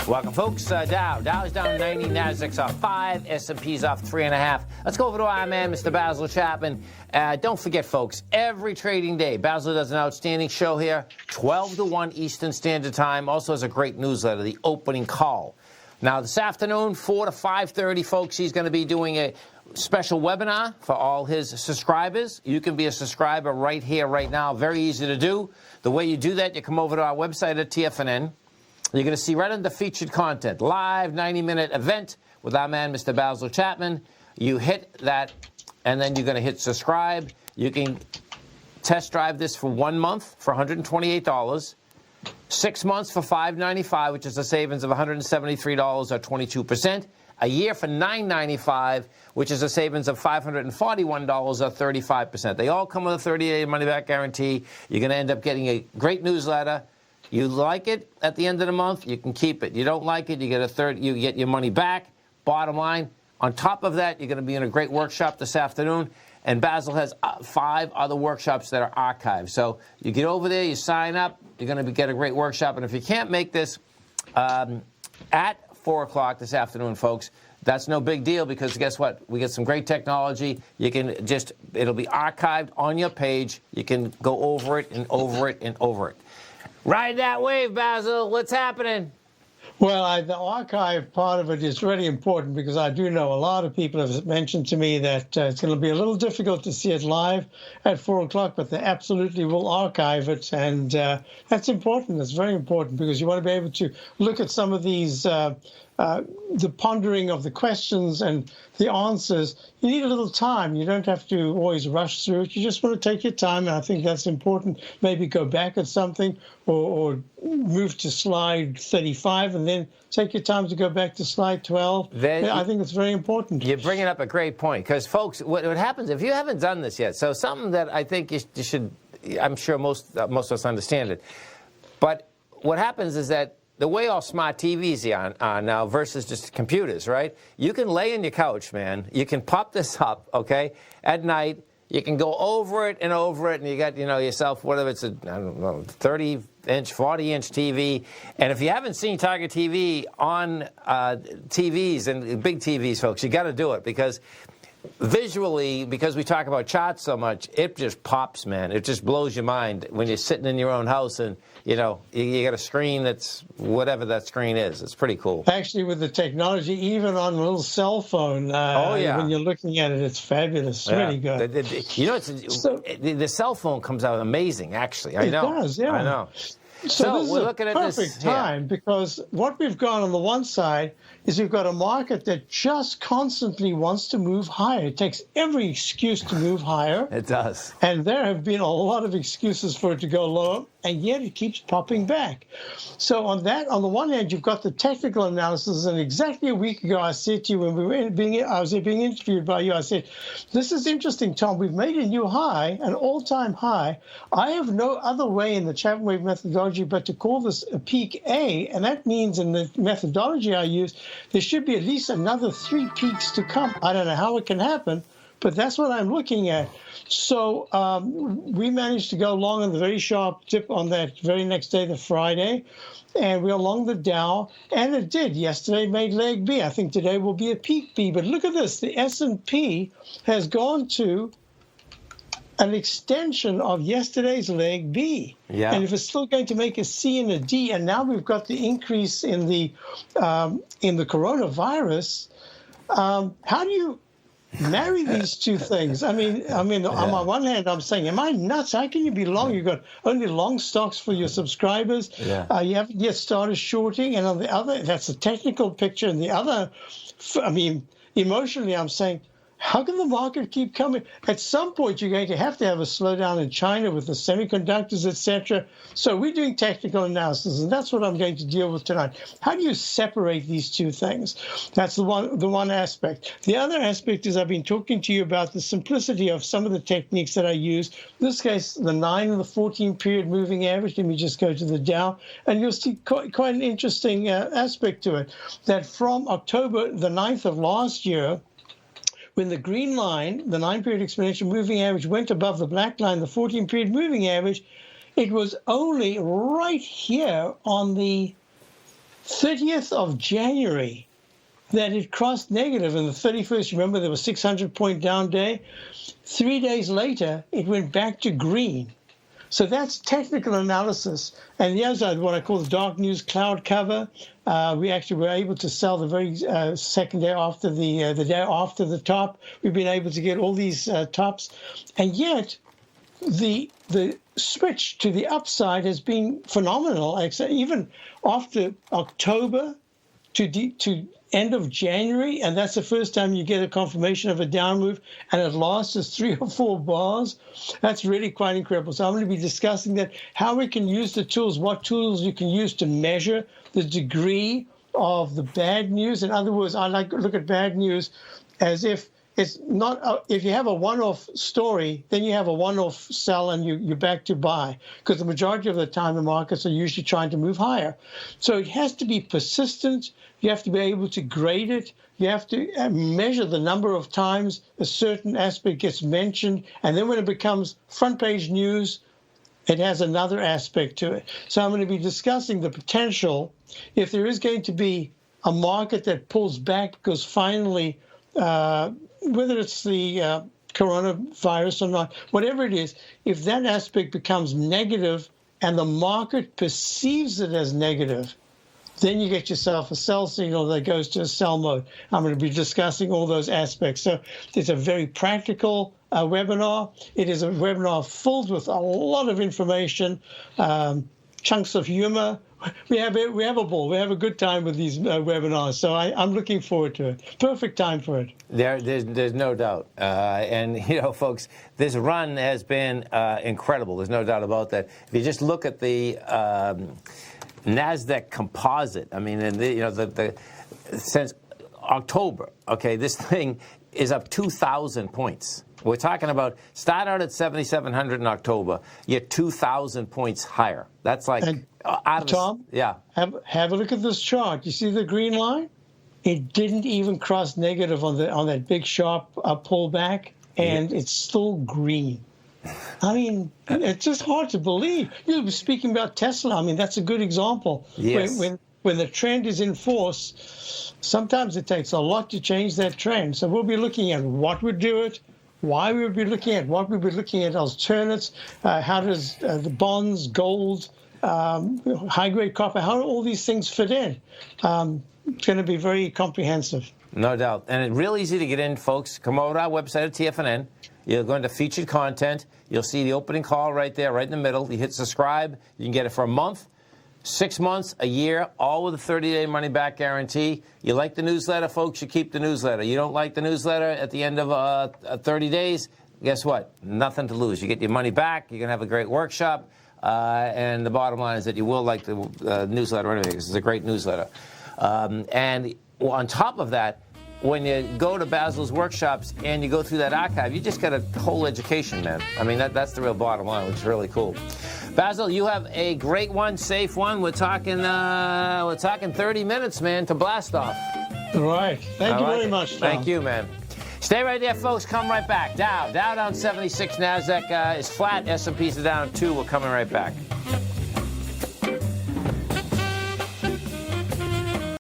Welcome, folks. Dow's down 90, Nasdaq's off 5, S&P's off 3.5. Let's go over to our man, Mr. Basil Chapman. Don't forget, folks, every trading day, Basil does an outstanding show here, 12 to 1 Eastern Standard Time. Also has a great newsletter, The Opening Call. Now, this afternoon, 4 to 5:30, folks, he's going to be doing a special webinar for all his subscribers. You can be a subscriber right here, right now. Very easy to do. The way you do that, you come over to our website at TFNN. You're going to see right under featured content, live 90-minute event with our man, Mr. Basil Chapman. You hit that, and then you're going to hit subscribe. You can test drive this for 1 month for $128, 6 months for $595, which is a savings of $173 or 22%, a year for $995, which is a savings of $541 or 35%. They all come with a 30-day money-back guarantee. You're going to end up getting a great newsletter. You like it at the end of the month, you can keep it. You don't like it, you get your money back. Bottom line, on top of that, you're going to be in a great workshop this afternoon. And Basil has 5 other workshops that are archived. So you get over there, you sign up, you're going to get a great workshop. And if you can't make this at 4 o'clock this afternoon, folks, that's no big deal, because guess what? We get some great technology. You can just, it'll be archived on your page. You can go over it and over it and over it. Ride that wave, Basil. What's happening? Well, the archive part of it is really important, because I do know a lot of people have mentioned to me that it's going to be a little difficult to see it live at 4 o'clock, but they absolutely will archive it. And that's important. That's very important, because you want to be able to look at some of these, the pondering of the questions and the answers. You need a little time. You don't have to always rush through it. You just want to take your time, and I think that's important. Maybe go back at something, or move to slide 35 and then take your time to go back to slide 12. I think it's very important. You're bringing up a great point, because, folks, what happens if you haven't done this yet, so something that I think you should, I'm sure most of us understand it, but what happens is that the way all smart TVs are now versus just computers, right? You can lay on your couch, man. You can pop this up, okay, at night. You can go over it, and you got, yourself, whatever it's, 30-inch, 40-inch TV. And if you haven't seen Tiger TV on TVs, and big TVs, folks, you got to do it, because visually, because we talk about charts so much, it just pops, man. It just blows your mind when you're sitting in your own house and, you got a screen that's whatever that screen is. It's pretty cool. Actually, with the technology, even on a little cell phone, when you're looking at it, it's fabulous. It's really good. The cell phone comes out amazing, actually. I know. It does, yeah. I know. So this we're is looking a at perfect time, because what we've got on the one side is we've got a market that just constantly wants to move higher. It takes every excuse to move higher. It does. And there have been a lot of excuses for it to go lower, and yet it keeps popping back. So on the one hand, you've got the technical analysis, and exactly a week ago I said to you, when I was being interviewed by you, I said, this is interesting, Tom. We've made a new high, an all-time high. I have no other way in the Chapman Wave methodology but to call this a peak A, and that means in the methodology I use, there should be at least another 3 peaks to come. I don't know how it can happen, but that's what I'm looking at. So we managed to go long on the very sharp dip on that very next day, the Friday, and we're along the Dow, and it did. Yesterday made leg B. I think today will be a peak B. But look at this. The S&P has gone to an extension of yesterday's leg B. Yeah. And if it's still going to make a C and a D, and now we've got the increase in the coronavirus, how do you marry these two things? I mean, on my one hand, I'm saying, am I nuts? How can you be long? You've got only long stocks for your subscribers. Yeah. You haven't yet started shorting. And on the other, that's a technical picture. And the other, emotionally, I'm saying, how can the market keep coming? At some point, you're going to have a slowdown in China with the semiconductors, etc. So we're doing technical analysis, and that's what I'm going to deal with tonight. How do you separate these two things? That's the one aspect. The other aspect is I've been talking to you about the simplicity of some of the techniques that I use. In this case, the 9 and the 14-period moving average. Let me just go to the Dow, and you'll see quite an interesting aspect to it, that from October the 9th of last year, when the green line, the 9-period exponential moving average, went above the black line, the 14-period moving average, it was only right here on the 30th of January that it crossed negative, and the 31st, remember, there was 600-point down day. 3 days later, it went back to green. So that's technical analysis. And the other side, what I call the dark news cloud cover, we actually were able to sell the very second day after the day after the top. We've been able to get all these tops, and yet the switch to the upside has been phenomenal. Even after October to end of January, and that's the first time you get a confirmation of a down move, and it lasts as 3 or 4 bars. That's really quite incredible. So I'm going to be discussing that, how we can use the tools, what tools you can use to measure the degree of the bad news. In other words, I like to look at bad news as if it's not, if you have a one-off story, then you have a one-off sell and you're back to buy, because the majority of the time the markets are usually trying to move higher. So it has to be persistent. You have to be able to grade it. You have to measure the number of times a certain aspect gets mentioned. And then when it becomes front page news, it has another aspect to it. So I'm going to be discussing the potential, if there is going to be a market that pulls back because finally, whether it's the coronavirus or not, whatever it is, if that aspect becomes negative and the market perceives it as negative, then you get yourself a sell signal that goes to a sell mode. I'm going to be discussing all those aspects. So it's a very practical webinar. It is a webinar filled with a lot of information, chunks of humor. We have a ball. We have a good time with these webinars. So I'm looking forward to it. Perfect time for it. There's no doubt. And, you know, folks, this run has been incredible. There's no doubt about that. If you just look at the NASDAQ composite, I mean, and the since October, okay, this thing is up 2,000 points. We're talking about start out at 7,700 in October. You're 2,000 points higher. That's like Tom. Yeah. Have a look at this chart. You see the green line? It didn't even cross negative on that big sharp pullback, and it's still green. I mean, it's just hard to believe. You were speaking about Tesla. I mean, that's a good example. Yes. When the trend is in force, sometimes it takes a lot to change that trend. So we'll be looking at what would do it, why we would be looking at, what we would be looking at alternates, how does the bonds, gold, high-grade copper, how do all these things fit in? It's going to be very comprehensive. No doubt. And it's real easy to get in, folks. Come over to our website at TFNN. You'll go into featured content. You'll see the opening call right there, right in the middle. You hit subscribe. You can get it for a month, 6 months, a year, all with a 30-day money-back guarantee. You like the newsletter, folks, you keep the newsletter. You don't like the newsletter at the end of 30 days, guess what? Nothing to lose. You get your money back. You're going to have a great workshop. And the bottom line is that you will like the newsletter anyway, because it's a great newsletter. And on top of that, when you go to Basil's workshops and you go through that archive, you just get a whole education, man. I mean, that's the real bottom line, which is really cool. Basil, you have a great one, safe one. We're talking 30 minutes, man, to blast off. All right. Thank you very much, Tom. Thank you, man. Stay right there, folks. Come right back. Dow down 76. NASDAQ is flat. S&Ps are down 2. We're coming right back.